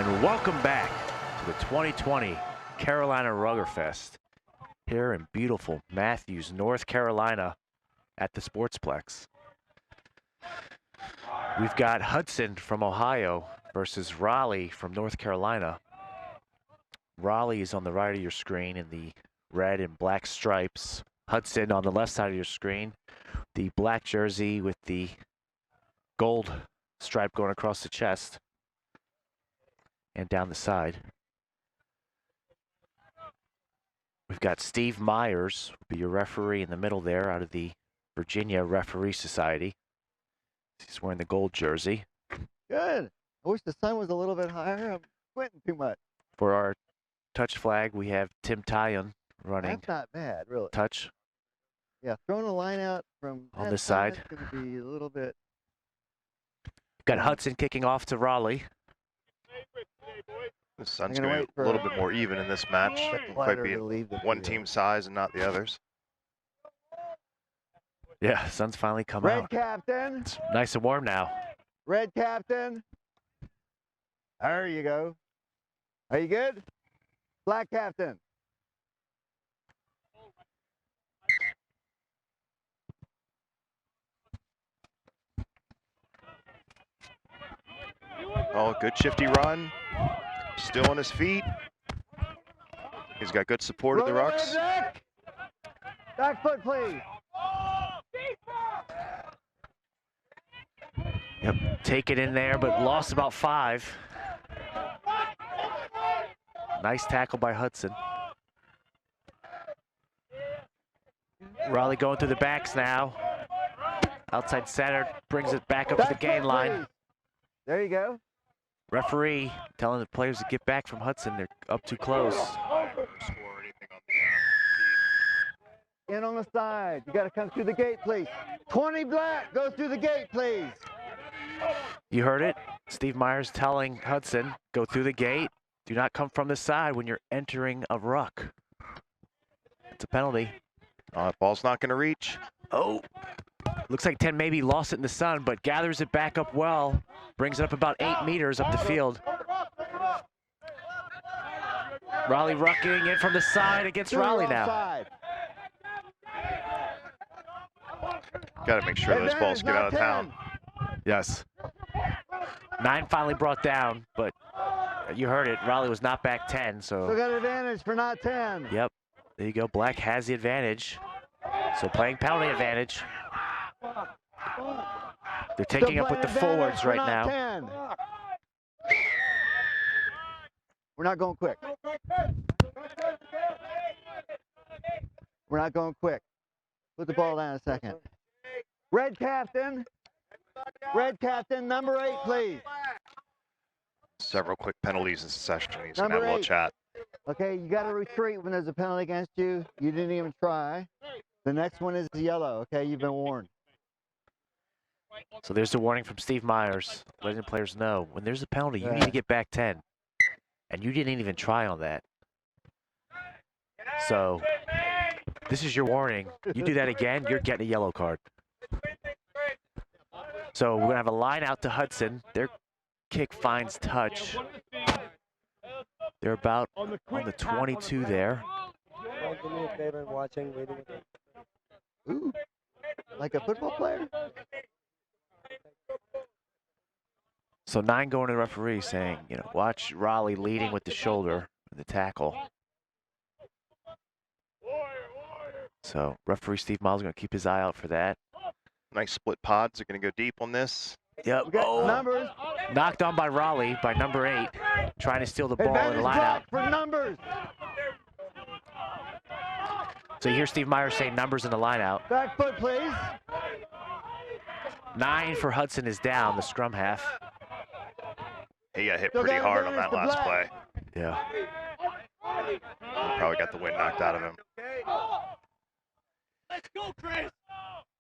And welcome back to the 2020 Carolina Ruggerfest here in beautiful Matthews, North Carolina at the Sportsplex. We've got Hudson from Ohio versus Raleigh from North Carolina. Raleigh is on the right of your screen in the red and black stripes. Hudson on the left side of your screen, the black jersey with the gold stripe going across the chest and down the side. We've got Steve Myers, will be your referee in the middle there, out of the Virginia Referee Society. He's wearing the gold jersey. Good. I wish the sun was a little bit higher. I'm squinting too much. For our touch flag, we have Tim Tyon running. That's not bad, really. Touch. Yeah, throwing a line out from on this side. It's going to be a little bit. Got Hudson kicking off to Raleigh. The sun's going to be a little bit more even in this match. It might be one team size and not the others. Yeah, sun's finally come Red out. captain. It's nice and warm now. Red captain. There you go. Are you good? Black captain. Oh, good shifty run. Still on his feet. He's got good support of the rucks. Back foot, please. Yep, take it in there, but lost about 5. Nice tackle by Hudson. Raleigh going through the backs now. Outside center, brings it back up to the gain line. There you go. Referee telling the players to get back from Hudson. They're up too close. In on the side. You got to come through the gate, please. 20 black, go through the gate, please. You heard it. Steve Myers telling Hudson, go through the gate. Do not come from the side when you're entering a ruck. It's a penalty. Ball's not going to reach. Oh, looks like 10 maybe lost it in the sun, but gathers it back up well. Brings it up about 8 meters up the field. Raleigh rucking in from the side against Raleigh now. Got to make sure those balls get out of town. Yes. 9 finally brought down, but you heard it. Raleigh was not back 10, so. Still got advantage for not 10. Yep. There you go. Black has the advantage. So playing penalty advantage. They're taking up with the forwards right now. 10. We're not going quick. We're not going quick. Put the ball down a second. Red captain. Red captain, number 8, please. Several quick penalties in succession. He's going to Number have a little 8. chat. Okay, you got to retreat when there's a penalty against you. You didn't even try. The next one is yellow, okay? You've been warned. So there's the warning from Steve Myers, letting the players know when there's a penalty, you need to get back 10. And you didn't even try on that. So this is your warning. You do that again, you're getting a yellow card. So we're going to have a line out to Hudson. Their kick finds touch. They're about on the 22 there. Ooh, like a football player? So 9 going to the referee saying, you know, watch Raleigh leading with the shoulder in the tackle. So referee Steve Miles is going to keep his eye out for that. Nice split pods. They're going to go deep on this. Yep. Oh, numbers. Knocked on by Raleigh by number 8, trying to steal the ball in the line out. For numbers. So you hear Steve Myers say numbers in the line out. Back foot, please. 9 for Hudson is down, the scrum half. He got hit pretty hard on that last play. Yeah. Probably got the wind knocked out of him. Let's go, Chris.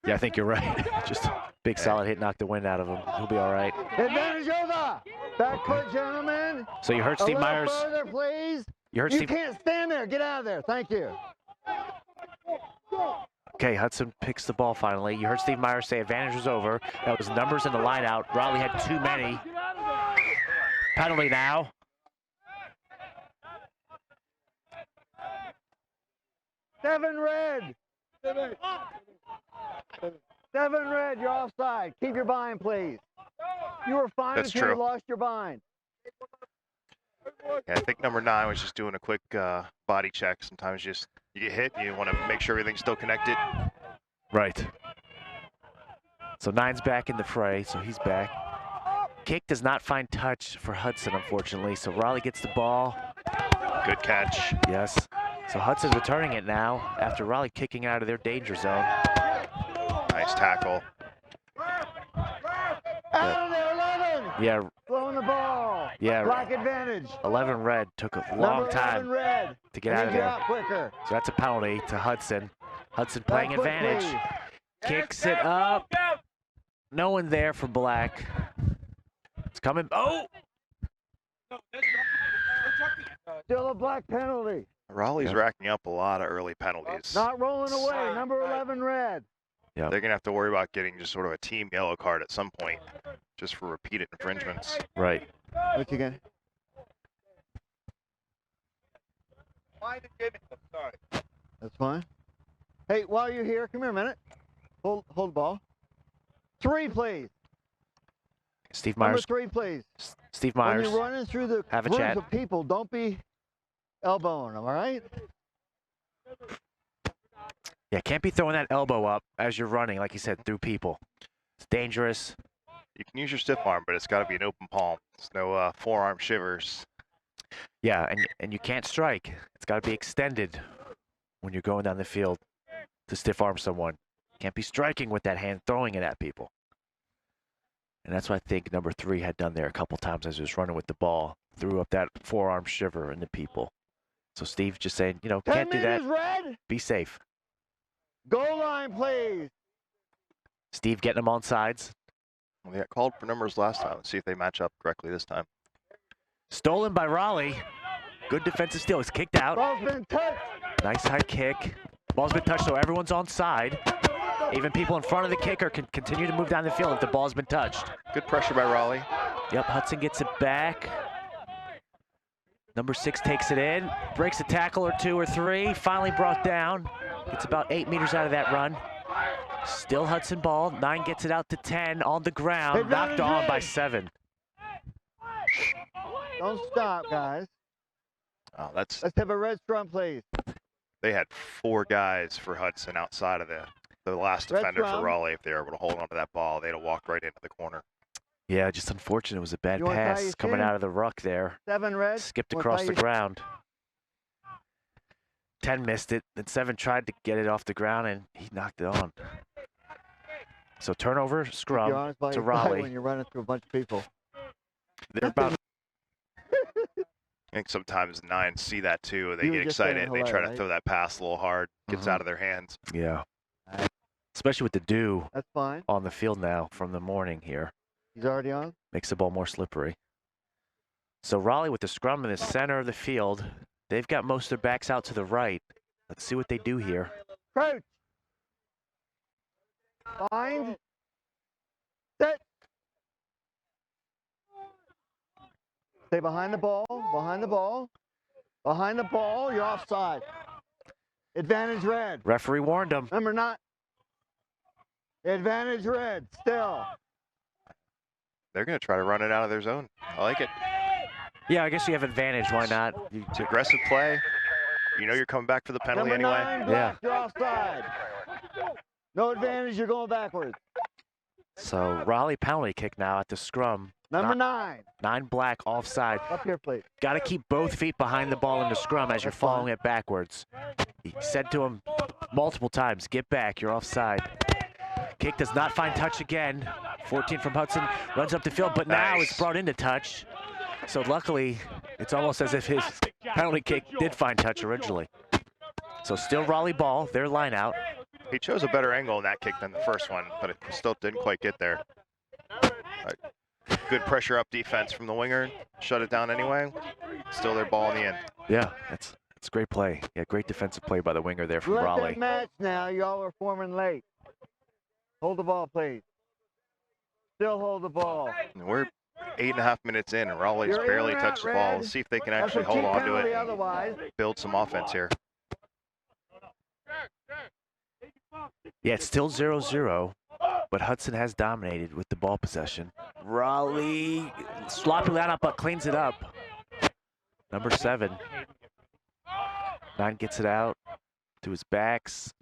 Yeah, I think you're right. Just a big solid hit knocked the wind out of him. He'll be all right. Advantage over. Back foot, gentlemen. So you heard Steve Myers. Further, please. You heard You Steve. can't stand there. Get out of there. Thank you. Okay, Hudson picks the ball finally. You heard Steve Myers say advantage was over. That was numbers in the line out. Raleigh had too many. Penalty now. 7 red. 7 red, you're offside. Keep your bind, please. You were fine That's until you true. lost your bind. Yeah, I think number 9 was just doing a quick body check. Sometimes you get hit, and you want to make sure everything's still connected. Right. So 9's back in the fray, so he's back. Kick does not find touch for Hudson, unfortunately, so Raleigh gets the ball. Good catch. Yes. So Hudson's returning it now after Raleigh kicking out of their danger zone. Nice tackle. Out of there, 11. Yeah, Throwing the ball. yeah. Black advantage. 11 red took a long Number 11 time red. to get out of Get there. out quicker. So that's a penalty to Hudson. Hudson playing Back foot, advantage. please. Kicks it up. No one there for Black. It's coming. Oh! Still a black penalty. Raleigh's racking up a lot of early penalties. Not rolling away. Number 11 red. Yep. They're going to have to worry about getting just sort of a team yellow card at some point, just for repeated infringements. Right. What you got? That's fine. Hey, while you're here, come here a minute. Hold the ball. 3, please. Steve Number Myers. 3, please. Steve When Myers. you're running through the Have a groups chat. of people, don't be elbowing them, all right? Yeah, can't be throwing that elbow up as you're running, like you said, through people. It's dangerous. You can use your stiff arm, but it's got to be an open palm. There's no forearm shivers. Yeah, and you can't strike. It's got to be extended when you're going down the field to stiff arm someone. Can't be striking with that hand, throwing it at people. And that's what I think number 3 had done there a couple times as he was running with the ball. Threw up that forearm shiver into people. So Steve just saying, you know, 10 can't do that. meters red. Be safe. Goal line, please. Steve getting them on sides. Well, they got called for numbers last time. Let's see if they match up correctly this time. Stolen by Raleigh. Good defensive steal. It's kicked out. Ball's been touched. Nice high kick. Ball's been touched, so everyone's on side. Even people in front of the kicker can continue to move down the field if the ball's been touched. Good pressure by Raleigh. Yep, Hudson gets it back. Number 6 takes it in, breaks a tackle or 2 or 3, finally brought down. Gets about 8 meters out of that run. Still Hudson ball. 9 gets it out to 10 on the ground. Knocked on by 7. Don't stop, guys. Oh, that's. Let's have a red scrum, please. They had 4 guys for Hudson outside of the last Red defender for scrum. Raleigh. If they were able to hold onto that ball, they'd have walked right into the corner. Yeah, just unfortunate. It was a bad You wanna tie pass your coming shin? out of the ruck there. 7 red. Skipped Wanna across tie the your- ground. 10 missed it. Then 7 tried to get it off the ground, and he knocked it on. So turnover, Keep your scrum arms by to your side Raleigh. when you're running through a bunch of people. They're about I think sometimes 9s see that too. They You were get just saying excited. They hello, try to right? throw that pass a little hard. Gets Mhm. out of their hands. Yeah. Especially with the dew That's fine. on the field now from the morning here. He's already on. Makes the ball more slippery. So Raleigh with the scrum in the center of the field. They've got most of their backs out to the right. Let's see what they do here. Crouch. Bind. Set. Stay behind the ball. Behind the ball. Behind the ball. You're offside. Advantage red. Referee warned them. Number 9. Advantage red. Still. They're going to try to run it out of their zone. I like it. Yeah, I guess you have advantage. Why not? It's aggressive play. You know you're coming back for the penalty Number anyway. 9, Yeah. black, you're offside. No advantage, you're going backwards. So Raleigh penalty kick now at the scrum. Number 9, 9 black offside. up here, please. Got to keep both feet behind the ball in the scrum as you're That's fine. following it backwards. He said to him multiple times, get back, you're offside. Kick does not find touch again. 14 from Hudson, runs up the field, but now Nice. it's brought into touch. So luckily, it's almost as if his penalty kick did find touch originally. So still Raleigh ball, their line out. He chose a better angle in that kick than the first one, but it still didn't quite get there. Good pressure up defense from the winger. Shut it down anyway. Still their ball in the end. Yeah, that's great play. Yeah, great defensive play by the winger there from Let Raleigh. that match now. Y'all are forming late. Hold the ball, please. Still hold the ball. And we're 8.5 minutes in, and Raleigh's You're in barely or touched out, the ball. Red? Let's see if they can That's actually a hold cheap on to penalty it and otherwise. build some offense here. Yeah, it's still 0-0, but Hudson has dominated with the ball possession. Raleigh, sloppy lineup, but cleans it up. Number 7. 9 gets it out to his backs.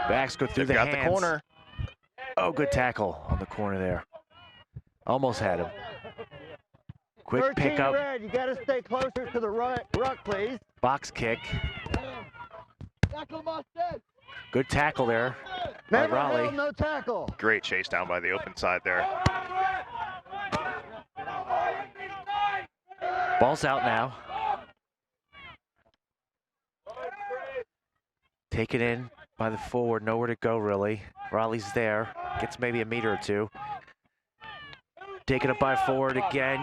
Backs go through They've the got hands. the corner. Oh, good tackle on the corner there. Almost had him. Quick 13 pickup. red, you got to stay closer to the ruck, please. Box kick. Good tackle there by Never Raleigh. held, no tackle. Great chase down by the open side there. Ball's out now. Taken in by the forward, nowhere to go really. Raleigh's there, gets maybe a meter or two. Taken up by forward again,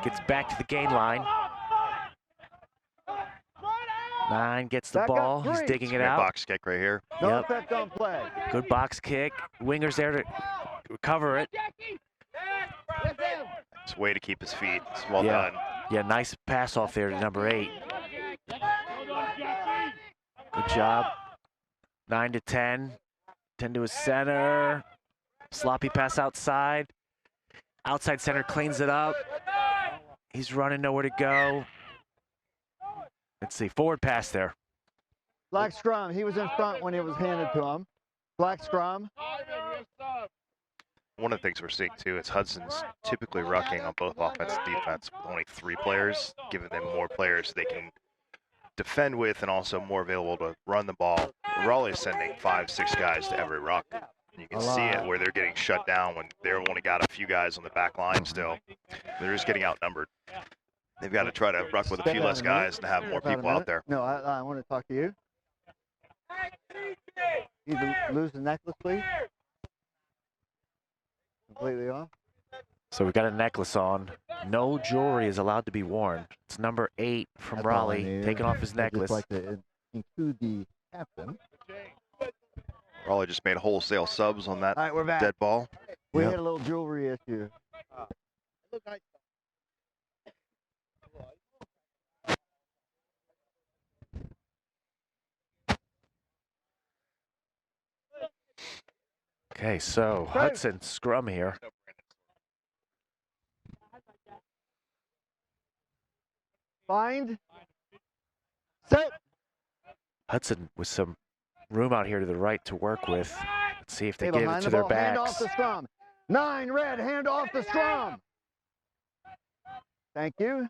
gets back to the gain line. 9 gets the Back up ball, he's 3. digging it Great out. box kick right here. No Yep. effect on play. Good box kick. Winger's there to recover it. It's a way to keep his feet. It's well Yeah. done. Yeah, nice pass off there to number 8. Good job. 9 to 10. 10 to his center. Sloppy pass outside. Outside center cleans it up. He's running, nowhere to go. Let's see, forward pass there. Black scrum. He was in front when it was handed to him. Black scrum. One of the things we're seeing too is Hudson's typically rucking on both offense and defense with only 3 players, giving them more players they can defend with and also more available to run the ball. Raleigh is sending 5-6 guys to every ruck. You can see it where they're getting shut down when they've only got a few guys on the back line still. They're just getting outnumbered. They've got to try to ruck with a few less guys and have more About a people out minute. there. No, I want to talk to you. You lose the necklace, please. Completely off. So we've got a necklace on. No jewelry is allowed to be worn. It's number 8 from That's all I Raleigh, needed. taking off his I'd necklace. just like to include the captain. Raleigh just made wholesale subs on that All right, we're back. dead ball. We Yep. had a little jewelry issue. Okay, so Hudson scrum here. Find. Set. Hudson with some room out here to the right to work with. Let's see if they Stay give it behind to the their ball. Hand off backs. the scrum. 9 red. Hand off the scrum. Thank you.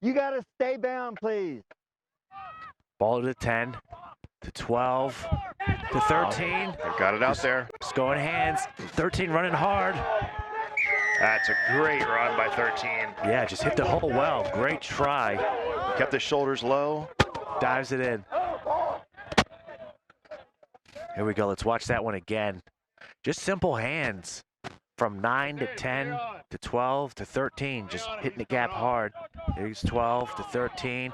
You got to stay bound, please. Ball to 10, to 12, to 13. They've got it out there. Just going hands. 13 running hard. That's a great run by 13. Yeah, just hit the hole well. Great try. Kept his shoulders low. Dives it in. Here we go. Let's watch that one again. Just simple hands from 9 to 10 to 12 to 13. Just hitting the gap hard. Here's 12 to 13.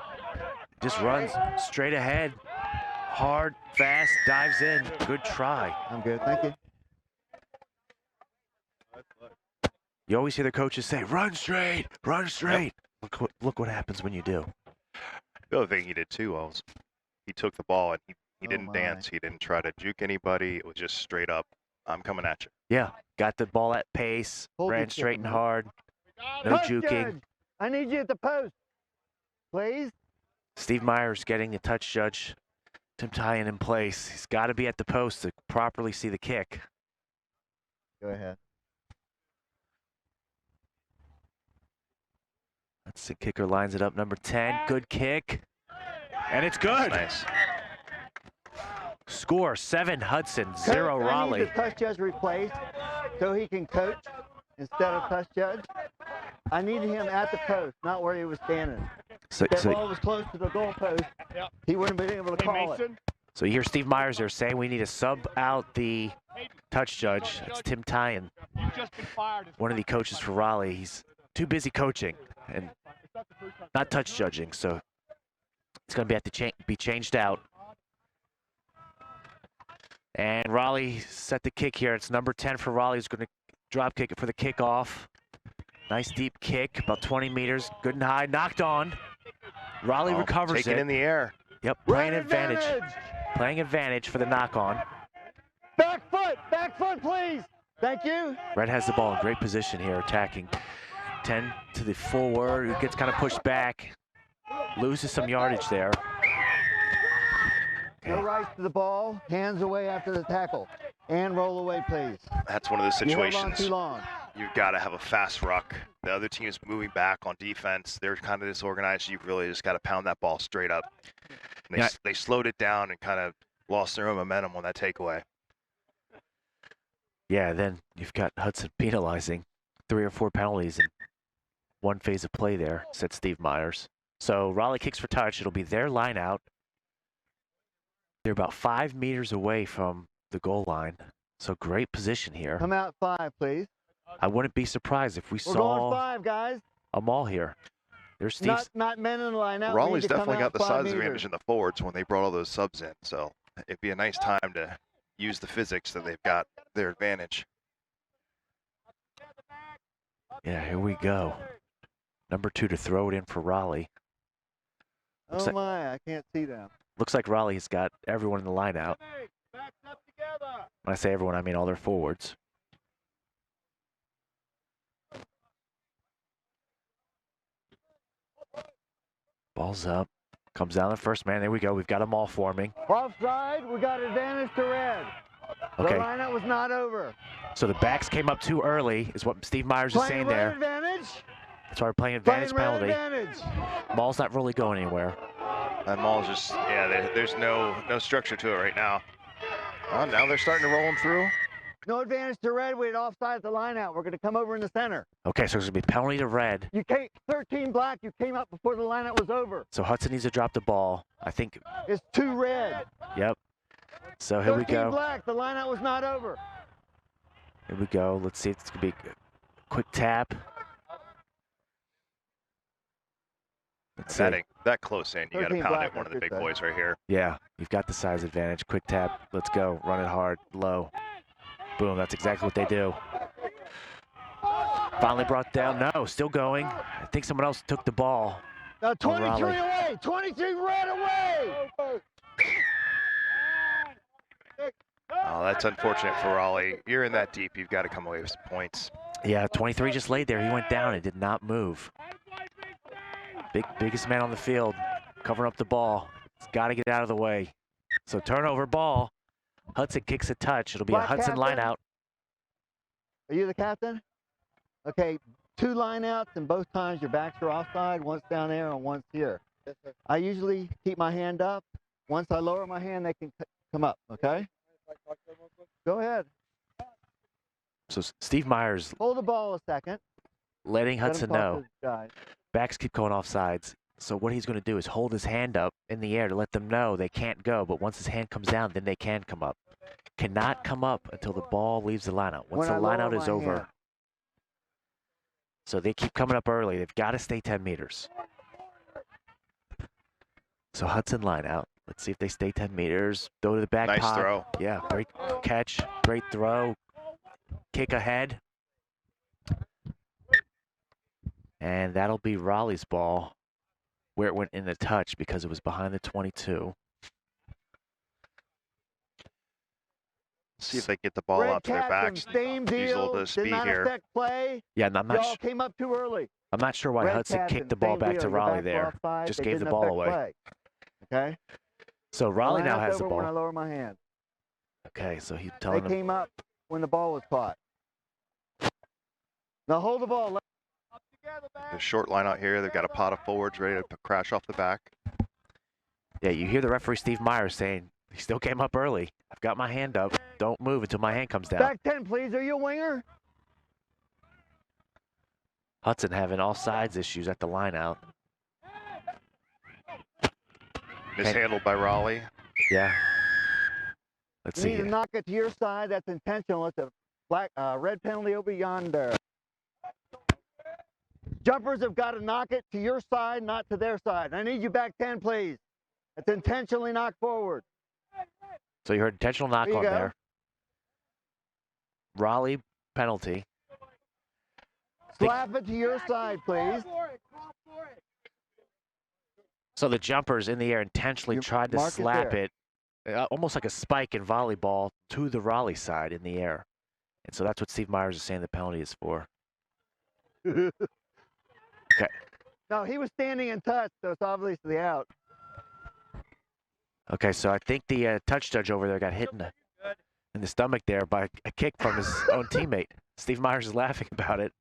Just runs straight ahead. Hard, fast, dives in. Good try. I'm good. Thank you. You always hear the coaches say, run straight, run straight. Look what happens when you do. The other thing he did too was he took the ball and he Oh didn't my. dance. He didn't try to juke anybody. It was just straight up, I'm coming at you. Yeah, got the ball at pace, Hold ran your straight stick and a minute. hard. No Post juking. judge. I need you at the post, please. Steve Myers getting the touch judge. Tim Tyen in place. He's got to be at the post to properly see the kick. Go ahead. That's the kicker, lines it up. Number 10, good kick. And it's good. Nice. Score, 7 Hudson, Coach, 0 I need Raleigh. the touch judge replaced so he can coach instead of touch judge. I need him at the post, not where he was standing. So, If that so, ball was close to the goalpost, he wouldn't have been able to call it. so you hear Steve Myers there saying we need to sub out the touch judge. That's Tim Tyen, one of the coaches for Raleigh. He's too busy coaching and not touch judging, so it's going to have to be changed out. And Raleigh set the kick here. It's number 10 for Raleigh. He's going to drop kick it for the kickoff. Nice deep kick, about 20 meters. Good and high, knocked on. Raleigh recovers Take it it. in the air. Yep, Red playing advantage. Playing advantage for the knock-on. Back foot, please. Thank you. Red has the ball in great position here, attacking. 10 to the forward, who gets kind of pushed back. Loses some yardage there. No rights to the ball. Hands away after the tackle. And roll away, please. That's one of those You held on situations. too long. You've got to have a fast ruck. The other team is moving back on defense. They're kind of disorganized. You've really just got to pound that ball straight up. And they slowed it down and kind of lost their own momentum on that takeaway. Yeah, then you've got Hudson penalizing 3 or 4 penalties in one phase of play there, said Steve Myers. So Raleigh kicks for touch. It'll be their line out. They're about 5 meters away from the goal line. So great position here. Come out 5, please. I wouldn't be surprised if we We're going saw 5, guys. a maul here. There's Steve. Not men in the line out. Raleigh's definitely got the 5 size meters. advantage in the forwards when they brought all those subs in. So it'd be a nice time to use the physics that they've got their advantage. Yeah, here we go. Number 2 to throw it in for Raleigh. Looks Oh like, my, I can't see them. looks like Raleigh's got everyone in the line out. When I say everyone, I mean all their forwards. Ball's up. Comes down the first man. There we go. We've got them all forming. Offside, we got advantage to red. Okay. The lineout was not over. So the backs came up too early, is what Steve Myers is Playing saying red there. advantage. That's why we're playing advantage Playing red penalty. advantage. Ball's not really going anywhere. That maul's just, yeah, there's no structure to it right now. Oh, now they're starting to roll them through. No advantage to red. We had offside at the lineout. We're going to come over in the center. Okay, so there's going to be penalty to red. You came 13 black. You came up before the lineout was over. So Hudson needs to drop the ball. I think, It's 2 red. yep. So here we 13 go. black. The lineout was not over. Here we go. Let's see if it's going to be a quick tap. Let's see. That close in, you got to 13 pound black, it. One of the that's big good boys right here. Yeah, you've got the size advantage. Quick tap. Let's go. Run it hard. Low. Boom. That's exactly what they do. Finally brought down. No, still going. I think someone else took the ball. Now 23 Raleigh. away. 23 red away. Oh, that's unfortunate for Raleigh. You're in that deep. You've got to come away with some points. Yeah, 23 just laid there. He went down and did not move. Biggest man on the field, covering up the ball. He's got to get out of the way. So turnover ball. Hudson kicks a touch. It'll be Black a Hudson captain. line out. Are you the captain? Okay, 2 lineouts, and both times your backs are offside. One's down there and one's here. Yes, sir. I usually keep my hand up. Once I lower my hand, they can come up, okay? Go ahead. So Steve Myers Hold the ball a second. letting Let him Hudson talk to know. his guys. Backs keep going off sides. So what he's going to do is hold his hand up in the air to let them know they can't go. But once his hand comes down, then they can come up. Cannot come up until the ball leaves the lineout. Once When the I lower lineout is my over. hand. So they keep coming up early. They've got to stay 10 meters. So Hudson line out. Let's see if they stay 10 meters. Go to the back Nice pod. throw. Yeah, great catch. Great throw. Kick ahead. And that'll be Raleigh's ball where it went in the touch because it was behind the 22. See if they get the ball Red out to their captain, backs. same Use a little deal. bit of Did speed not here. affect play. Yeah, and I'm Y'all came up too early. not sure why Red Hudson captain, kicked the ball same back deal. to Your Raleigh backs were there. offside. Just They gave the didn't ball affect away. play. Okay. So Raleigh now Lineout's has the over when I ball. lower my hand. Okay, so he's They telling them. came up when the ball was caught. Now hold the ball. The short line out here. They've got a pot of forwards ready to crash off the back. Yeah, you hear the referee Steve Myers saying, he still came up early. I've got my hand up. Don't move until my hand comes down. Back 10, please. Are you a winger? Hudson having all sides issues at the line out. Mishandled by Raleigh. Yeah. Let's You see need to here. knock it to your side. That's intentional. It's a red penalty over yonder. Jumpers have got to knock it to your side, not to their side. I need you back 10, please. It's intentionally knocked forward. So you heard intentional knock There you on go. there. Raleigh penalty. Slap it to your side, please. So the jumpers in the air intentionally tried to mark it slap there. it, almost like a spike in volleyball, to the Raleigh side in the air. And so that's what Steve Myers is saying the penalty is for. Okay. No, he was standing in touch, so it's obviously out. Okay, so I think the touch judge over there got hit in the stomach there by a kick from his own teammate. Steve Myers is laughing about it.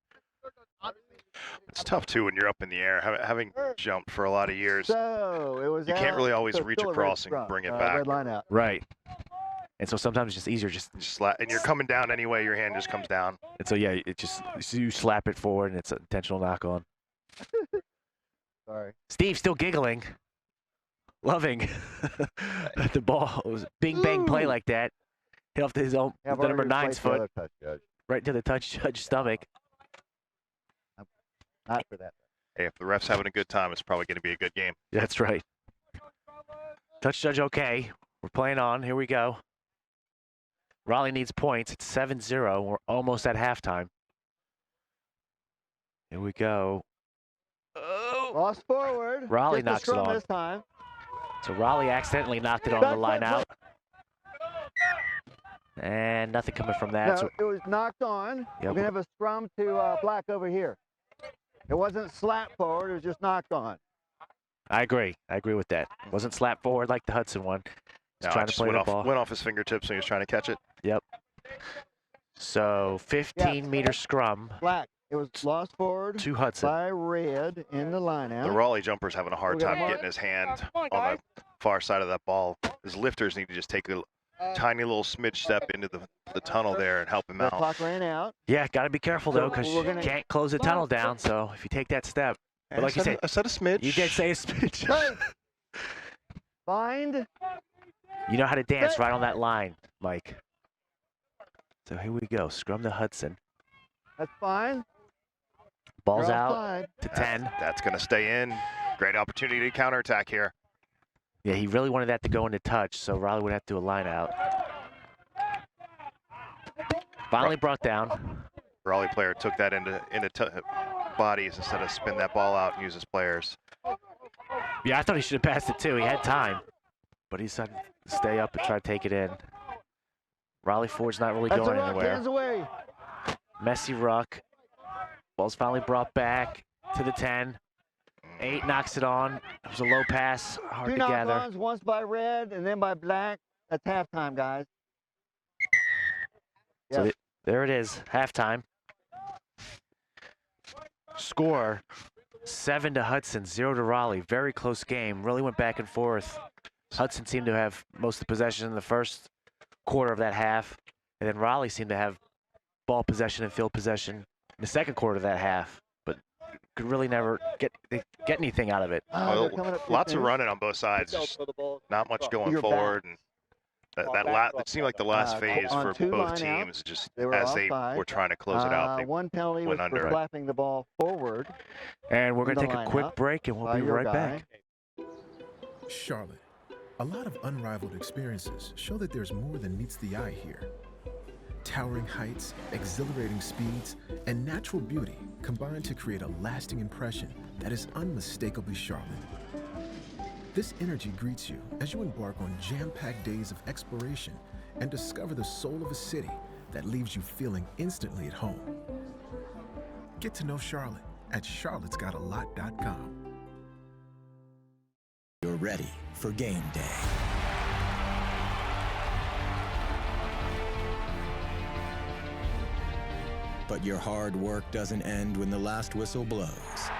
It's tough too when you're up in the air, having jumped for a lot of years. So it was You can't out, really always so reach still a red across and scrum, bring it back. Red line out. Right. And so sometimes it's just easier just And you're coming down anyway, your hand just comes down. and so yeah, it just you slap it forward and it's an intentional knock on. Sorry. Steve still giggling, loving the ball. It was a bing bang play like that. Hit off to his own Yeah, the number 9's the foot, other touch judge. right to the touch judge's stomach. Not for that. Hey, if the ref's having a good time, it's probably going to be a good game. That's right. Touch judge okay. We're playing on. Here we go. Raleigh needs points. It's 7-0. We're almost at halftime. Here we go. Oh! Lost forward. Raleigh Gets the knocks it scrum on. this time. So Raleigh accidentally knocked it on the line out. And nothing coming from that. No, So it was knocked on. Yep. We're gonna have a scrum to black over here. It wasn't slapped forward. It was just knocked on. I agree. I agree with that. Wasn't slapped forward like the Hudson one. He's No, trying it to just play the ball. went off his fingertips when he was trying to catch it. Yep. So 15-meter scrum Black. It was lost forward to Hudson. by red in the line out. The Raleigh jumper's having a hard We're gonna time mark. getting his hand on the far side of that ball. His lifters need to just take a tiny little smidge step into the tunnel there and help him That out. clock ran out. Yeah, got to be careful, though, because we're you gonna- can't close the tunnel down. So if you take that step, but like you said, I said a smidge. you did say a smidge. Hey! Find. You know how to dance right on that line, Mike. So here we go. Scrum to Hudson. That's fine. Ball's You're out offside. to 10. That's going to stay in. Great opportunity to counterattack here. Yeah, he really wanted that to go into touch, so Raleigh would have to do a line out. Finally brought down. Raleigh player took that into bodies instead of spin that ball out and use his players. Yeah, I thought he should have passed it too. He had time, but he decided to stay up and try to take it in. Raleigh forward's not really That's going a rock. anywhere. Hands away. Messy ruck. Ball's finally brought back to the 10. 8 knocks it on. It was a low pass, hard Two to gather. knock-ons, once by red and then by black. That's halftime, guys. So Yep. there it is, halftime. Score, 7 to Hudson, 0 to Raleigh. Very close game, really went back and forth. Hudson seemed to have most of the possession in the first quarter of that half, and then Raleigh seemed to have ball possession and field possession in the second quarter of that half, but could really never get anything out of it. Well, They're coming up lots of 15. running on both sides, just not much going Your forward. And it seemed like the last phase on for two both line teams, just They were as they offside. were trying to close it out. They One penalty was went under for it. flapping the ball forward. And we're going to The take a line quick out break, and we'll by be your right guy. back. Charlotte. A lot of unrivaled experiences show that there's more than meets the eye here. Towering heights, exhilarating speeds, and natural beauty combine to create a lasting impression that is unmistakably Charlotte. This energy greets you as you embark on jam-packed days of exploration and discover the soul of a city that leaves you feeling instantly at home. Get to know Charlotte at charlottesgotalot.com. You're ready for game day. But your hard work doesn't end when the last whistle blows,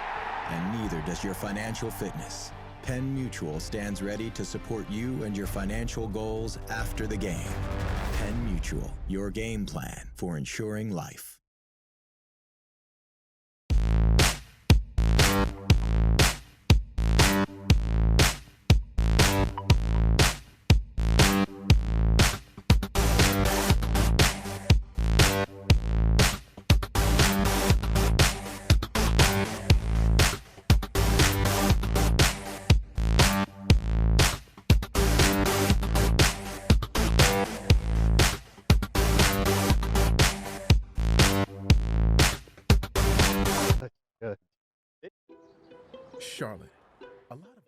and neither does your financial fitness. Penn Mutual stands ready to support you and your financial goals after the game. Penn Mutual, your game plan for ensuring life. Charlotte. A lot of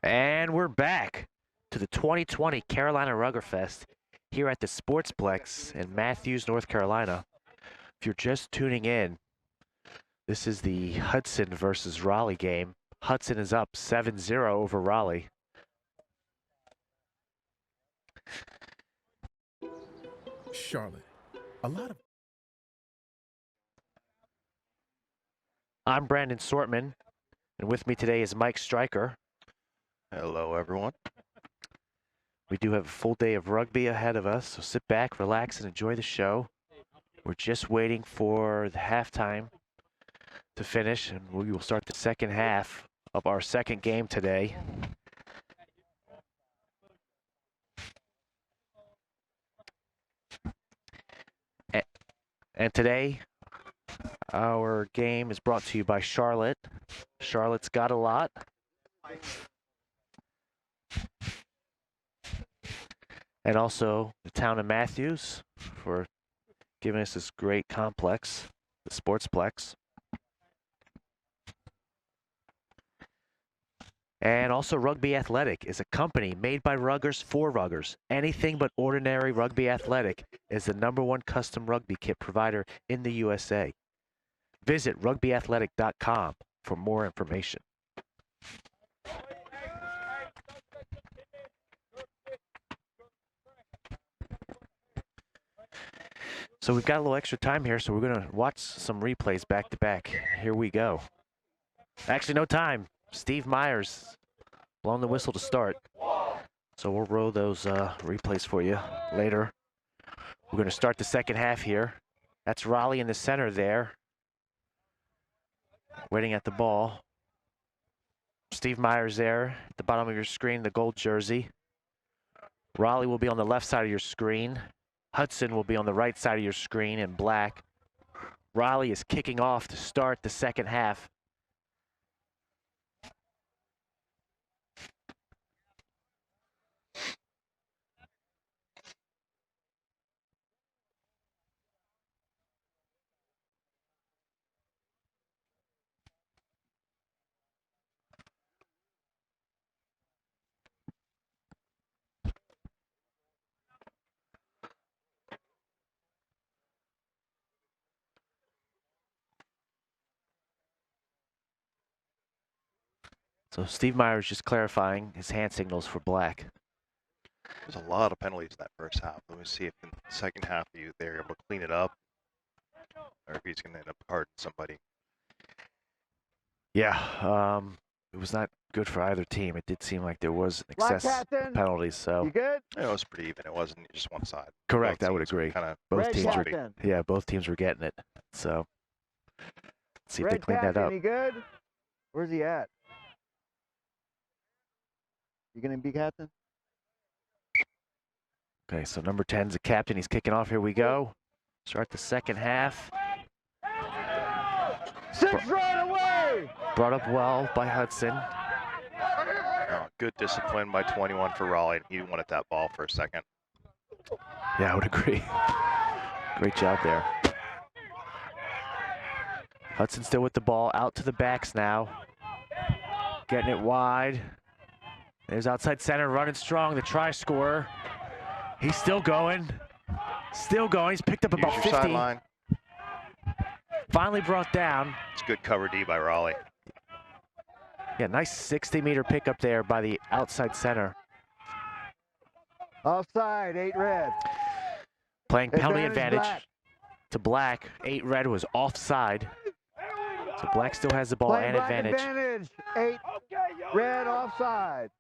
And we're back to the 2020 Carolina Ruggerfest here at the Sportsplex in Matthews, North Carolina. If you're just tuning in, this is the Hudson versus Raleigh game. Hudson is up 7-0 over Raleigh. Charlotte. A lot of I'm Brandon Sortman, and with me today is Mike Stryker. Hello, everyone. We do have a full day of rugby ahead of us, so sit back, relax, and enjoy the show. We're just waiting for the halftime to finish, and we will start the second half of our second game today. And today, our game is brought to you by Charlotte. Charlotte's got a lot. And also the town of Matthews for giving us this great complex, the Sportsplex. And also Rugby Athletic is a company made by ruggers for ruggers. Anything but ordinary Rugby Athletic is the #1 custom rugby kit provider in the USA. Visit rugbyathletic.com for more information. So we've got a little extra time here, so we're going to watch some replays back to back. Here we go. Actually, no time. Steve Myers blowing the whistle to start. So we'll roll those replays for you later. We're going to start the second half here. That's Raleigh in the center there, waiting at the ball. Steve Myers there at the bottom of your screen, the gold jersey. Raleigh will be on the left side of your screen. Hudson will be on the right side of your screen in black. Raleigh is kicking off to start the second half. So Steve Myers just clarifying his hand signals for black. There's a lot of penalties in that first half. Let me see if in the second half they're able to clean it up, or if he's going to end up carding somebody. Yeah, it was not good for either team. It did seem like there was excess penalties. So You good? It was pretty even. It wasn't just one side. correct, I would agree. Kind of Both Red teams were, captain. yeah, both teams were getting it. So let's see if they Red clean that captain, up. you good? Where's he at? You gonna be captain? Okay, so number 10's the captain. He's kicking off. Here we go. Start the second half. 6 right away! Brought up well by Hudson. good discipline by 21 for Raleigh. He wanted that ball for a second. Yeah, I would agree. Great job there. Hudson still with the ball, out to the backs now. Getting it wide. There's outside center, running strong, the try scorer. He's still going. Still going, he's picked up about 50. Sideline. Finally brought down. It's good cover D by Raleigh. Yeah, nice 60-meter pickup there by the outside center. Offside, 8 red. Playing penalty advantage Black. to Black. 8 red was offside. So Black still has the ball Playing and black advantage. 8 red offside.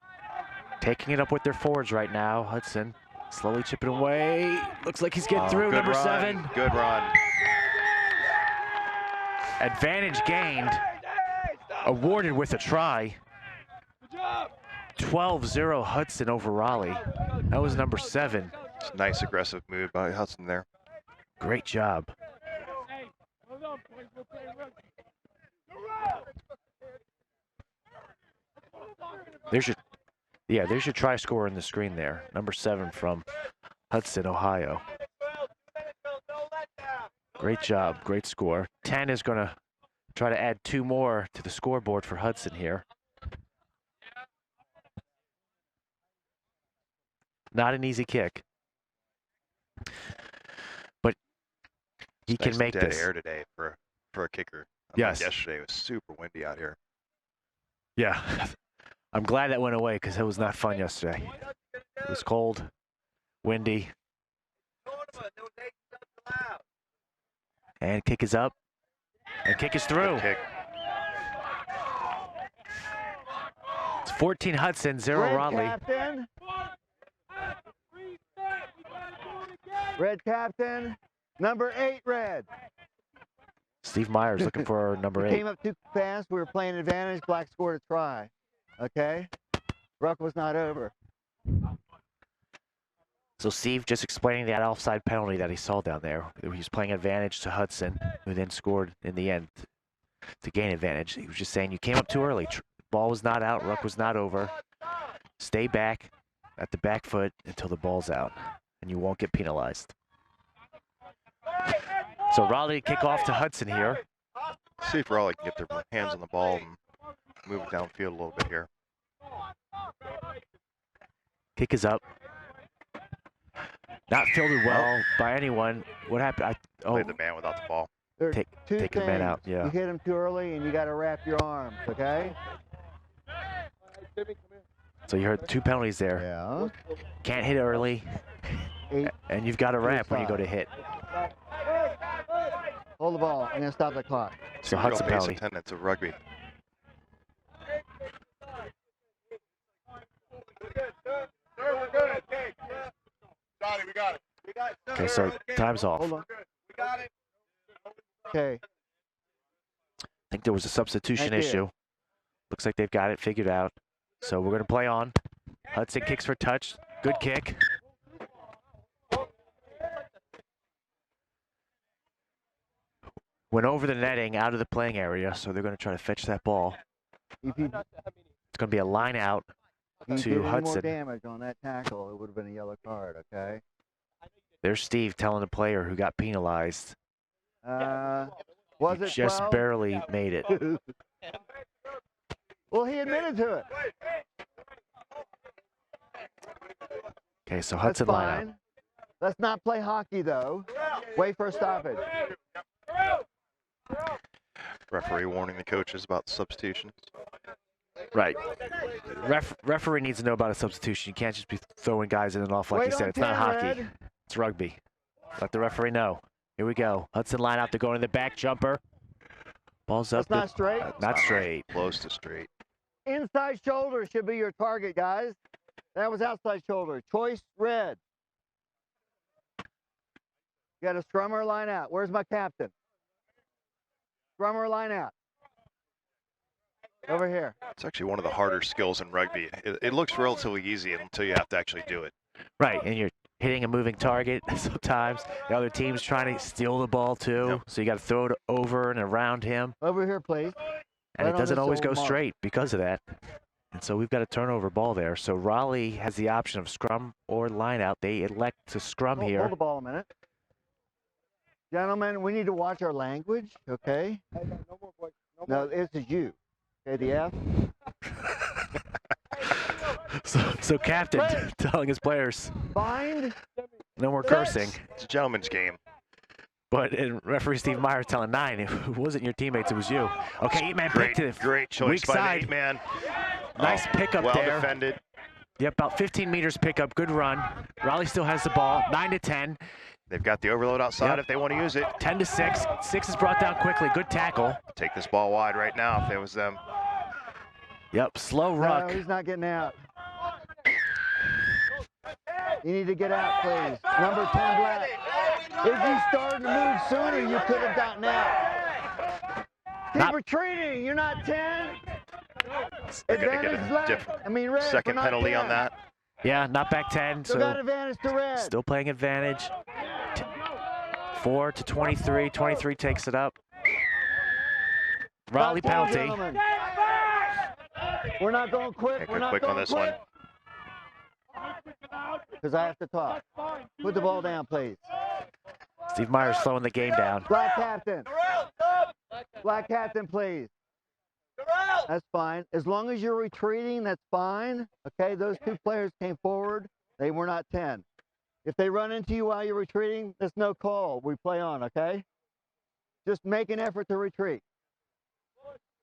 Taking it up with their forwards right now. Hudson slowly chipping away. Looks like he's getting through. Good Number run. 7. Good run. Advantage gained. Awarded with a try. 12-0 Hudson over Raleigh. That was number 7. It's a nice aggressive move by Hudson there. Great job. There's your try scorer in the screen there. Number 7 from Hudson, Ohio. Great job, great score. 10 is going to try to add 2 more to the scoreboard for Hudson here. Not an easy kick. But he It's can nice make dead this. air today for a kicker. Yes. Yesterday it was super windy out here. Yeah. I'm glad that went away because it was not fun yesterday. It was cold, windy. And kick is up. And kick is through. Good kick. It's 14 Hudson, 0 Red Raleigh. captain. Red captain. Number 8, red. Steve Myers looking for number 8. Came up too fast. We were playing advantage. Black scored a try. Okay? Ruck was not over. So Steve just explaining that offside penalty that he saw down there. He was playing advantage to Hudson, who then scored in the end to gain advantage. He was just saying you came up too early. Ball was not out. Ruck was not over. Stay back at the back foot until the ball's out, and you won't get penalized. So Raleigh kick off to Hudson here. See if Raleigh can get their hands on the ball and move it downfield a little bit here. Kick is up. Not fielded well by anyone. What happened? Played the man without the ball. There's Take two the things. man out, yeah. You hit him too early, and you got to wrap your arms, okay? So you heard 2 penalties there. Yeah. Can't hit early, 8. and you've got to wrap when you go to hit. Hold the ball. I'm going to stop the clock. So Real Hudson base penalty. attendance of rugby. Okay, so time's off. Hold on. Okay. I think there was a substitution Thank you. issue. Looks like they've got it figured out. So we're going to play on. Hudson kicks for touch. Good kick. Went over the netting out of the playing area, so they're going to try to fetch that ball. If you It's going to be a line out. did To any more Hudson. damage on that tackle, it would have been a yellow card, okay? There's Steve telling the player who got penalized. Was He it just 12? barely made it. Well, he admitted to it. Okay, so That's Hudson line out. fine. Let's not play hockey, though. Wait for a stoppage. Referee warning the coaches about the substitutions. Right. Referee needs to know about a substitution. You can't just be throwing guys in and off like Wait you said. on It's not 10, hockey. Red. It's rugby. Let the referee know. Here we go. Hudson line out. They're going to the back jumper. Ball's up. That's not straight. Not straight. Close to straight. Inside shoulder should be your target, guys. That was outside shoulder. Choice red. You got a scrummer line out. Where's my captain? Scrummer line out. Over here. It's actually one of the harder skills in rugby. It looks relatively easy until you have to actually do it. Right, and you're hitting a moving target sometimes. The other team's trying to steal the ball too, Yep. so you got to throw it over and around him. Over here, please. And Right it on doesn't this always old go mark. straight because of that. And so we've got a turnover ball there. So Raleigh has the option of scrum or line out. They elect to scrum here. Hold the ball a minute. Gentlemen, we need to watch our language, okay? No, this is you. Okay, the F. So captain telling his players, Bind. no more cursing. It's a gentleman's game. But and referee Steve Myers telling 9, it wasn't your teammates, it was you. Okay, 8-man pick to the Great choice weak by side. the 8-man. Nice pickup well there. defended. Yep, about 15 meters pickup. Good run. Raleigh still has the ball. 9-10. They've got the overload outside Yep. if they want to use it. 10-6. 6 is brought down quickly. Good tackle. Take this ball wide right now if it was them. Yep, slow ruck. No, he's not getting out. You need to get out, please. Number 10 black. If you started to move sooner, you could have gotten out. Keep Not- retreating. You're not 10. They're going to get Advantage a black. different I mean, red. second we're not penalty 10. on that. Yeah, not back 10. Still got So advantage to red. still playing advantage. 4 to 23. 23 takes it up. Raleigh Back down, penalty. gentlemen. We're not going quick. Okay, We're good not quick going on this quick. one. Because I have to talk. Put the ball down, please. Steve Myers slowing the game down. Black captain. Black captain, please. That's fine. As long as you're retreating, that's fine. Okay, those two players came forward. They were not 10. If they run into you while you're retreating, there's no call. We play on, okay? Just make an effort to retreat.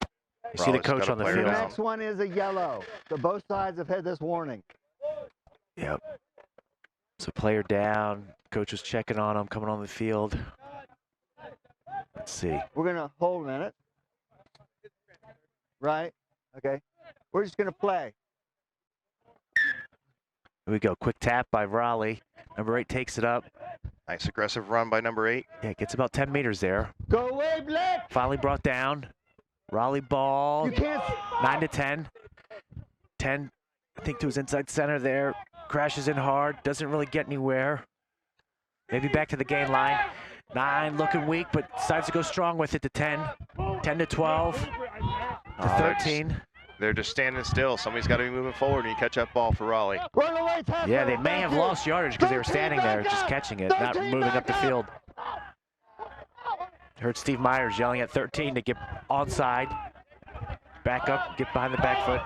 You see the Raleigh's got coach a on the player The field. down. next one is a yellow. So both sides have had this warning. Yep. So player down. Coach was checking on him, coming on the field. Let's see. We're going to hold a minute. Right? Okay. We're just going to play. Here we go. Quick tap by Raleigh. Number 8 takes it up. Nice aggressive run by number 8. Yeah, gets about 10 meters there. Go away, Black! Finally brought down. Raleigh ball. You can't. 9 to 10. 10, I think, to his inside center there. Crashes in hard. Doesn't really get anywhere. Maybe back to the gain line. 9 looking weak, but decides to go strong with it to 10. 10 to 12. To 13. They're just standing still. Somebody's got to be moving forward and you catch that ball for Raleigh. Run away, tackle. Yeah, they may have lost yardage because they were standing there just catching it, not moving up the field. Heard Steve Myers yelling at 13 to get onside. Back up, get behind the back foot.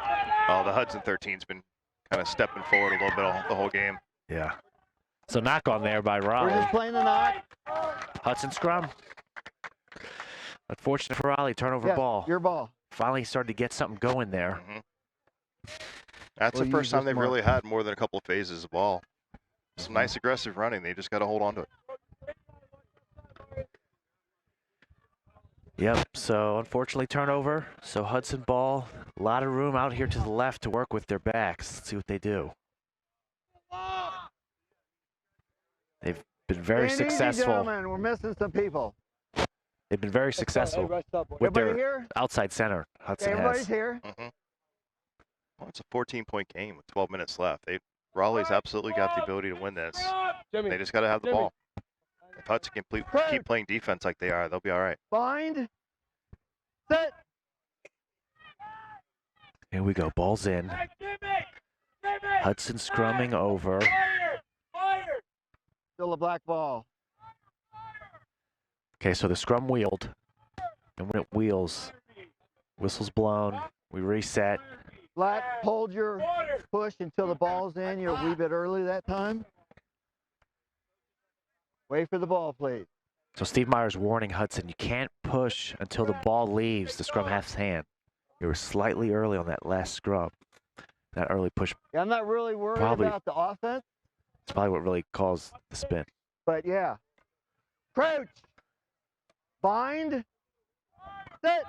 Oh, the Hudson 13's been kind of stepping forward a little bit the whole game. Yeah. So knock on there by We're Raleigh. just playing the knock. Hudson scrum. Unfortunate for Raleigh, turnover Yes, ball. your ball. Finally started to get something going there. That's Well, the you first time just they've mark. really had more than a couple of phases of ball. Some nice aggressive running. They just got to hold on to it. Yep, so unfortunately turnover. So Hudson ball, a lot of room out here to the left to work with their backs. Let's see what they do. They've been very Stand easy, successful. gentlemen. We're missing some people. They've been very successful with Everybody their here? outside center. Hudson Everybody's has. here. Well, it's a 14-point game with 12 minutes left. Raleigh's absolutely got the ability to win this. They just got to have the ball. If Hudson can keep playing defense like they are, they'll be all right. Bind. Set. Here we go, ball's in. Hudson scrumming over. Still a black ball. Okay, so the scrum wheeled. And when it wheels, whistle's blown. We reset. Black, hold your push until the ball's in. You're a wee bit early that time. Wait for the ball, please. So Steve Myers warning Hudson, you can't push until the ball leaves the scrum half's hand. You were slightly early on that last scrum. That early push, Yeah, I'm not really worried Probably. about the offense, it's probably what really caused the spin. but yeah. Crouch. Bind. Set.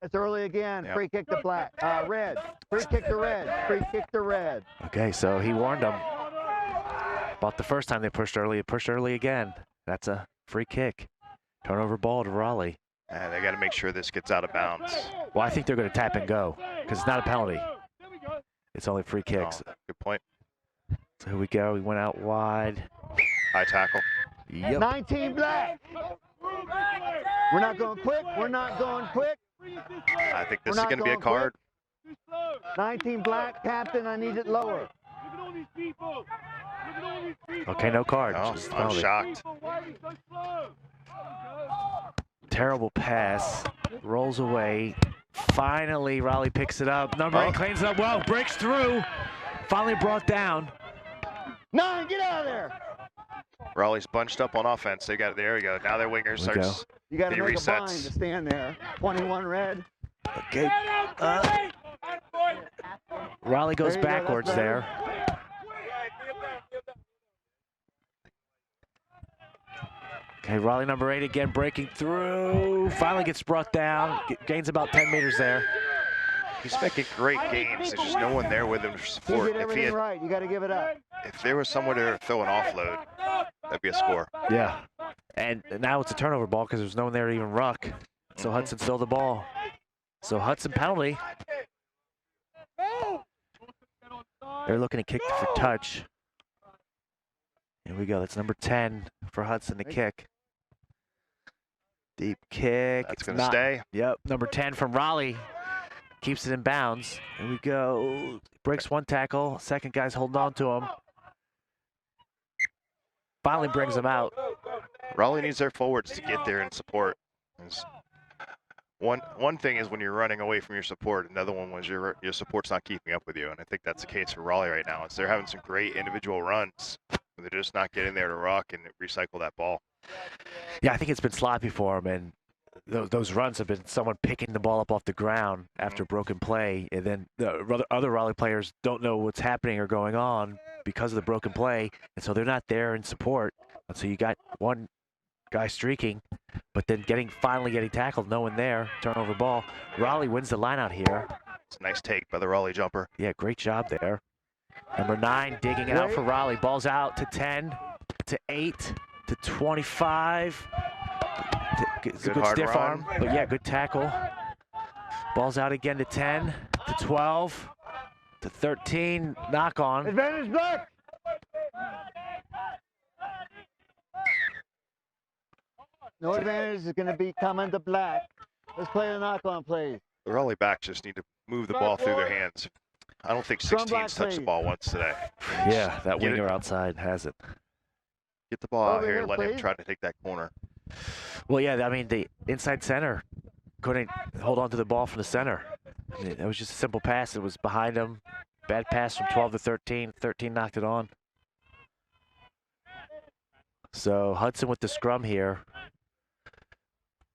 It's early again. Yep. Free kick to black. Red. Free kick to red. Free kick to red. Okay, so he warned them. About the first time they pushed early again. That's a free kick. Turnover ball to Raleigh. And they got to make sure this gets out of bounds. Well, I think they're going to tap and go because it's not a penalty. It's only free kicks. Oh, good point. So here we go. We went out wide. High tackle. Yep. 19 black. We're not going quick. We're not going quick. I think this We're is not going to be a going card. 19 black. Captain, I need it lower. Okay, no card. Oh, Just I'm penalty. shocked. Terrible pass. Rolls away. Finally, Raleigh picks it up. Number 8 cleans it up well. Breaks through. Finally brought down. 9, get out of there. Raleigh's bunched up on offense. They got it. There we go. Now their winger There we starts. You got to He make a bind resets. to stand there. 21 red. Okay. Raleigh goes There you go, that's backwards better. there. Okay, Raleigh number 8 again breaking through. Finally gets brought down. Gains about 10 meters there. He's making great gains. There's just no one there with him to You support. did everything right. You got to give it up. If there was someone to throw an offload, that'd be a score. Yeah. And now it's a turnover ball because there's no one there to even ruck. So Hudson stole the ball. So Hudson penalty. They're looking to kick for touch. Here we go. That's number 10 for Hudson to kick. Deep kick. That's It's going to not- stay. Yep. Number 10 from Raleigh. Keeps it in bounds. Here we go. Breaks one tackle. Second guy's holding on to him. Finally brings him out. Raleigh needs their forwards to get there and support. There's One thing is when you're running away from your support. Another one was your support's not keeping up with you, and I think that's the case for Raleigh right now. Is they're having some great individual runs, but they're just not getting there to ruck and recycle that ball. Yeah, I think it's been sloppy for them, and those runs have been someone picking the ball up off the ground after broken play, and then the other Raleigh players don't know what's happening or going on because of the broken play, and so they're not there in support. And so you got one guy streaking, but then finally getting tackled, no one there, turnover ball. Raleigh wins the line out here. It's a nice take by the Raleigh jumper. Yeah, great job there. Number 9 digging it out for Raleigh. Ball's out to 10, to 8, to 25. It's a good hard stiff run. arm, but yeah, good tackle. Ball's out again to 10, to 12, to 13. Knock on. Advantage Black. No advantage is going to be coming to Black. Let's play the knock-on, please. The Raleigh backs just need to move the ball through their hands. I don't think Scrum 16's Black, touched the please. ball once today. Yeah, that Get it. winger outside has it. Get the ball out Over here here, and let him please. try to take that corner. Well, yeah, I mean, the inside center couldn't hold on to the ball from the center. I mean, it was just a simple pass. It was behind him. Bad pass from 12 to 13. 13 knocked it on. So Hudson with the scrum here.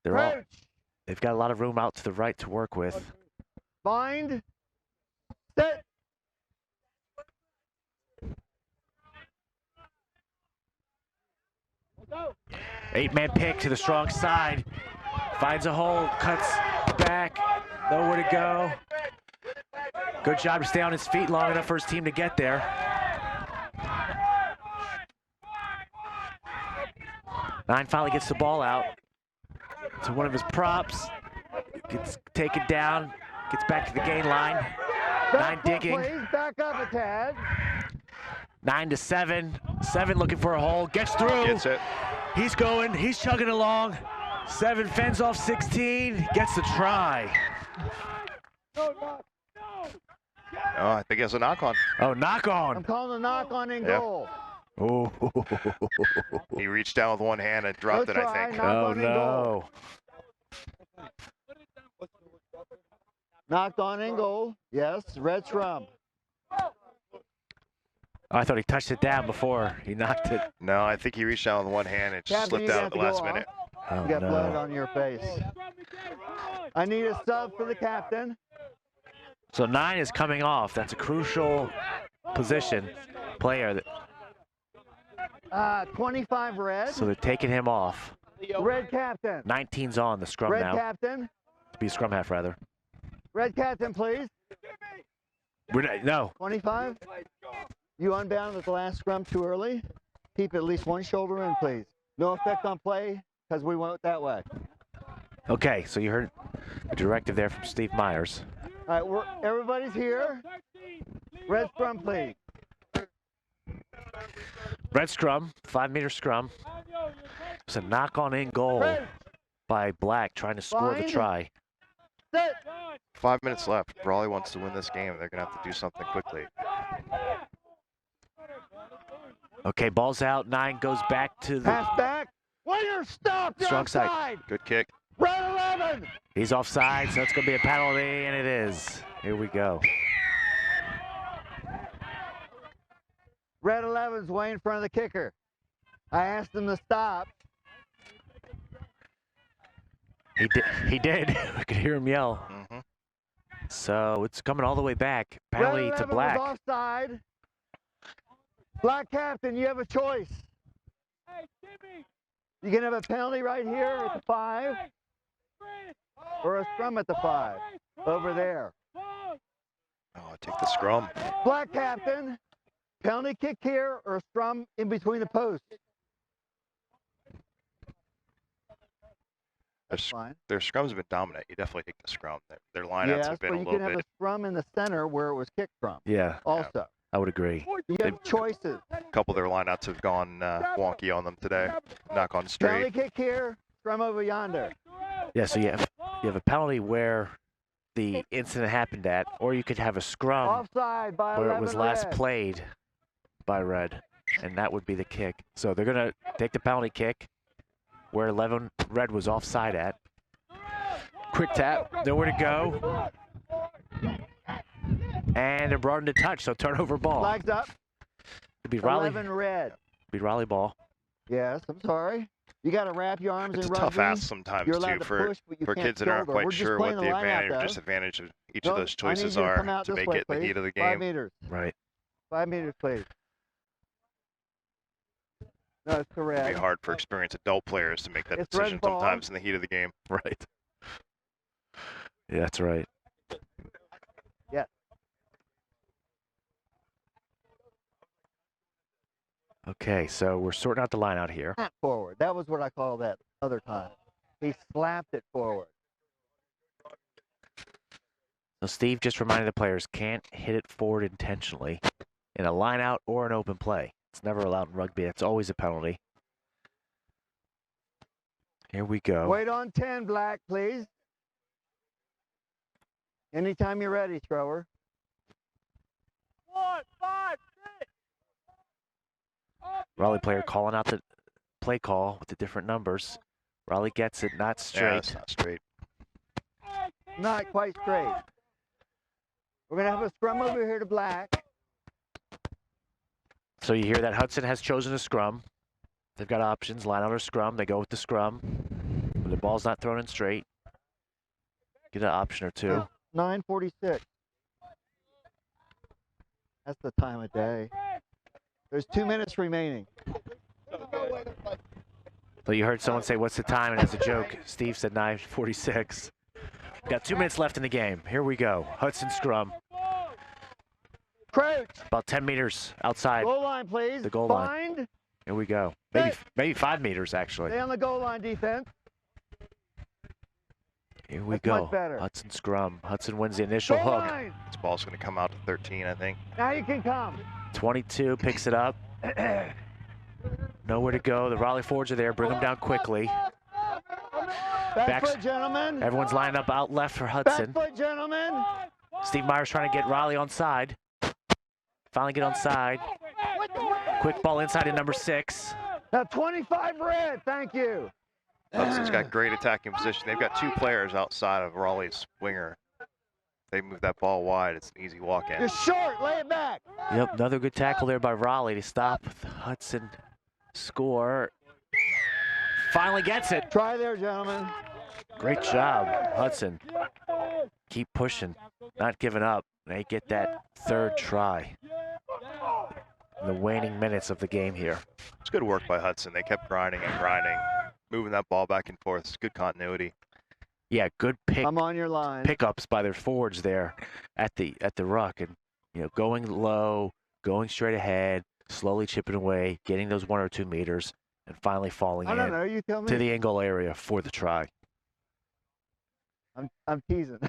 They've got a lot of room out to the right to work with. Bind. Set. Eight-man pick to the strong side. Finds a hole, cuts back, nowhere to go. Good job to stay on his feet long enough for his team to get there. Nine finally gets the ball out to one of his props. Gets taken down, gets back to the gain line. Nine digging. Please back up a tad. 9 to 7. 7 looking for a hole. Gets through. Gets it. He's going. He's chugging along. 7 fends off 16. Gets the try. Oh, I think it's a knock on. Oh, knock I'm on. calling a knock-on in Yeah. goal. Oh, He reached down with one hand and dropped No it, I try, think. knock oh on in goal. no. Knocked on in goal. Yes, red scrum. I thought he touched it down before he knocked it. No, I think he reached down with one hand and just Captain, slipped you out have at the to go last off. minute. Oh, You got blood no. on your face. I need a sub for the captain. So 9 is coming off. That's a crucial position player. 25 red. So they're taking him off. Red captain. 19's on the scrum Red now. captain. To be a scrum half, rather. Red captain, please. No. 25. You unbound at the last scrum too early. Keep at least one shoulder in, please. No effect on play because we went that way. Okay, so you heard the directive there from Steve Myers. All right, everybody's here. Red scrum, please. Red scrum, 5-meter scrum. It's a knock-on in goal Red. by Black, trying to score the Bind. try. Sit. 5 minutes left. Raleigh wants to win this game. They're going to have to do something quickly. Okay, ball's out. 9 goes back to the Pass back. Winger, stop. You're Strong side. offside. Good kick. Red 11. He's offside, so it's going to be a penalty, and it is. Here we go. Red 11's way in front of the kicker. I asked him to stop. He did. We could hear him yell. hmm So it's coming all the way back. Red Penalty 11 to Black. was offside. Black captain, you have a choice. You can have a penalty right here at the 5, or a scrum at the 5, over there. Oh, take the scrum. Black captain, penalty kick here, or a scrum in between the posts. Fine. Their scrums have been dominant. You definitely take the scrum. Their lineouts Yes, have been but a you little can have bit. a scrum in the center where it was kicked from. Yeah, Also, I would agree. you have choices. A couple of their lineouts have gone wonky on them today. Knock on Penalty straight. kick here, scrum over yonder. Yeah, so you have a penalty where the incident happened at, or you could have a scrum Offside by where 11 it was last red. played by Red, and that would be the kick. So they're going to take the penalty kick where 11 Red was offside at. Quick tap, nowhere to go. And they're brought into touch, so turnover ball. Flags up. It'd be Raleigh. 11 red. Be Raleigh ball. Yes, I'm sorry. You got to wrap your arms It's in a tough rugby. ask sometimes You're allowed too to for push, but you can't kids that aren't shoulder. quite We're just sure what playing the the line out, advantage or though. disadvantage of each No, of those I need choices you to are come out to this make way, it in the please. heat of the 5 game. meters. Right. 5 meters, please. No, it's the It'd red. be hard for experienced adult players to make that It's red decision ball. sometimes in the heat of the game. Right. Yeah, that's right. Yes. Okay, so we're sorting out the line out here. Slap forward. That was what I call that other time. He slapped it forward. So Steve just reminded the players can't hit it forward intentionally in a line out or an open play. It's never allowed in rugby. It's always a penalty. Here we go. Wait on 10, Black, please. Anytime you're ready, thrower. 1, 5, 6. Raleigh player calling out the play call with the different numbers. Raleigh gets it, not straight. Yeah, it's not straight. Not quite straight. We're going to have a scrum over here to Black. So you hear that Hudson has chosen a scrum. They've got options, line out or scrum. They go with the scrum. When the ball's not thrown in straight, get an option or two. 9:46. That's the time of day. There's 2 minutes remaining. So you heard someone say, what's the time? And as a joke, Steve said 9:46. Got 2 minutes left in the game. Here we go. Hudson scrum. Crouch. About 10 meters outside Goal line, please. the goal line. Bind. Here we go. Maybe 5 meters, actually. Stay on the goal line, defense. Here we That's go. much better. Hudson scrum. Hudson wins the initial Goal hook. line. This ball's going to come out to 13, I think. Now you can come. 22 picks it up. Nowhere to go. The Raleigh forwards are there. Bring them down quickly. Back Backs- foot, gentlemen. Everyone's lined up out left for Hudson. Back foot, gentlemen. Steve Myers trying to get Raleigh on side. Finally get on side. Quick ball inside to number 6. Now 25 red. Thank you. Hudson's got great attacking position. They've got 2 players outside of Raleigh's winger. They move that ball wide. It's an easy walk in. You're short. Lay it back. Yep, another good tackle there by Raleigh to stop the Hudson score. Finally gets it. Try there, gentlemen. Great job, Hudson. Keep pushing, not giving up. They get that 3rd try in the waning minutes of the game here. It's good work by Hudson. They kept grinding and grinding, moving that ball back and forth. It's good continuity. Yeah, good I'm on your line. pickups by their forwards there at the ruck, and going low, going straight ahead, slowly chipping away, getting those 1 or 2 meters, and finally falling I don't in know. You tell me. to the angle area for the try. I'm teasing.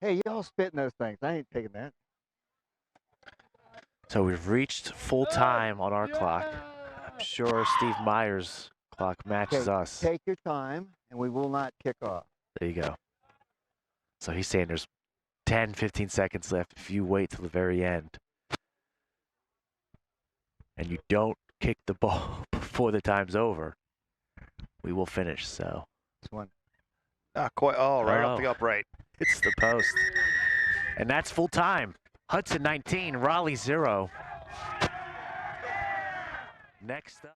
Hey, y'all spitting those things. I ain't taking that. So we've reached full time on our clock. I'm sure Steve Myers' clock matches Okay, us. Take your time, and we will not kick off. There you go. So he's saying there's 10, 15 seconds left if you wait till the very end. And you don't kick the ball before the time's over, we will finish. So This one. Not quite. Oh, right off Oh. the upright. it's the post. And that's full time. Hudson 19, Raleigh 0. Next up.